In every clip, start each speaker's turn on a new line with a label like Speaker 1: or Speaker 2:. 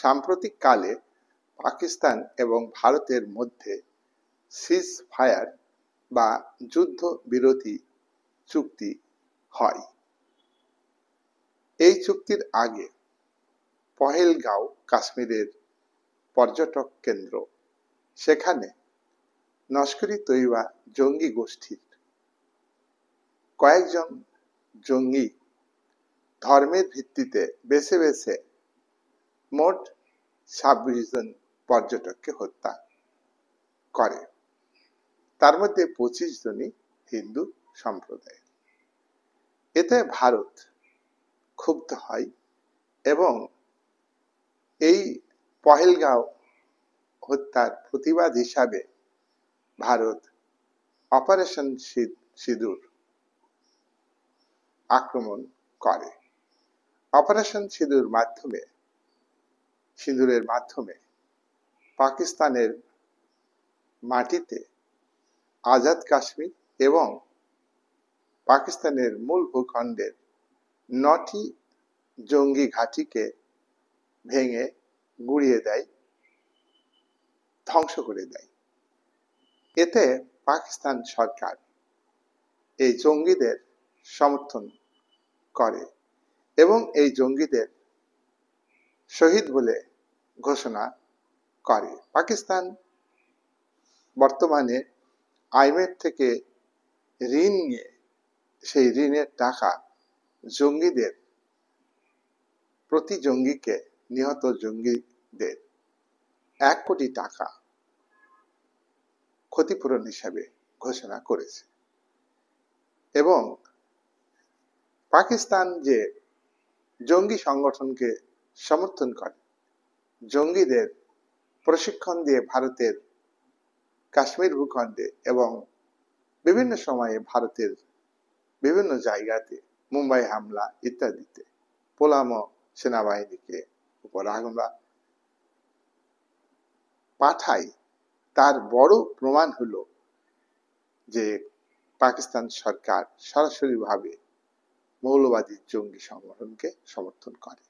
Speaker 1: সাম্প্রতিক কালে পাকিস্তান এবং ভারতের মধ্যে সিজ ফায়ার বা যুদ্ধ বিরতি চুক্তি হয়। এই চুক্তির আগে পহেলগাঁও কাশ্মীরের পর্যটক কেন্দ্র, সেখানে লস্কর-ই তৈয়বা জঙ্গি গোষ্ঠীর কয়েকজন জঙ্গি ধর্মের ভিত্তিতে বেছে বেছে মোট 26 জন পর্যটককে হত্যা করে। তার মধ্যে 25 জনই হিন্দু সম্প্রদায়ের। এতে ভারত ক্ষুব্ধ হয় এবং এই পহেলগাঁও হত্যার প্রতিবাদ হিসাবে ভারত অপারেশন সিঁদুর আক্রমণ করে। অপারেশন সিঁদুরের মাধ্যমে পাকিস্তানের মাটিতে আজাদ কাশ্মীর এবং পাকিস্তানের মূল ভূখণ্ডের 9টি জঙ্গি ঘাঁটিকে ভেঙে গুঁড়িয়ে দেয়, ধ্বংস করে দেয়। এতে পাকিস্তান সরকার এই জঙ্গিদের সমর্থন করে এবং এই জঙ্গিদের শহীদ বলে ঘোষণা করে। পাকিস্তান বর্তমানে IMF থেকে ঋণ নিয়ে সেই ঋণের টাকা জঙ্গিদের, প্রতি জঙ্গিকে, নিহত জঙ্গিদের 1 কোটি টাকা ক্ষতিপূরণ হিসাবে ঘোষণা করেছে। এবং পাকিস্তান যে জঙ্গি সংগঠনকে সমর্থন করে, জঙ্গিদের প্রশিক্ষণ দিয়ে ভারতের কাশ্মীর ভূখণ্ডে এবং বিভিন্ন সময়ে ভারতের বিভিন্ন জায়গাতে মুম্বাই হামলা ইত্যাদিতে পোলামো সেনাবাহিনীকে উপর হামলা পাঠায়, তার বড় প্রমাণ হলো যে পাকিস্তান সরকার সরাসরিভাবে মৌলবাদী জঙ্গি সংগঠনকে সমর্থন করে।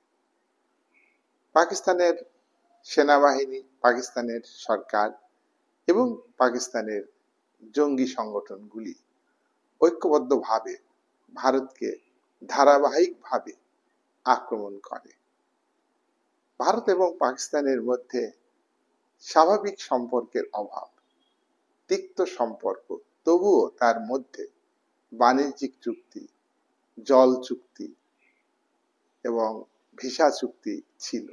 Speaker 1: পাকিস্তানের সেনাবাহিনী, পাকিস্তানের সরকার এবং পাকিস্তানের জঙ্গি সংগঠনগুলি ঐক্যবদ্ধভাবে ভারতকে ধারাবাহিকভাবে আক্রমণ করে। ভারত এবং পাকিস্তানের মধ্যে স্বাভাবিক সম্পর্কের অভাব, তিক্ত সম্পর্ক, তবুও তার মধ্যে বাণিজ্যিক চুক্তি, জল চুক্তি এবং ভিসা চুক্তি ছিল।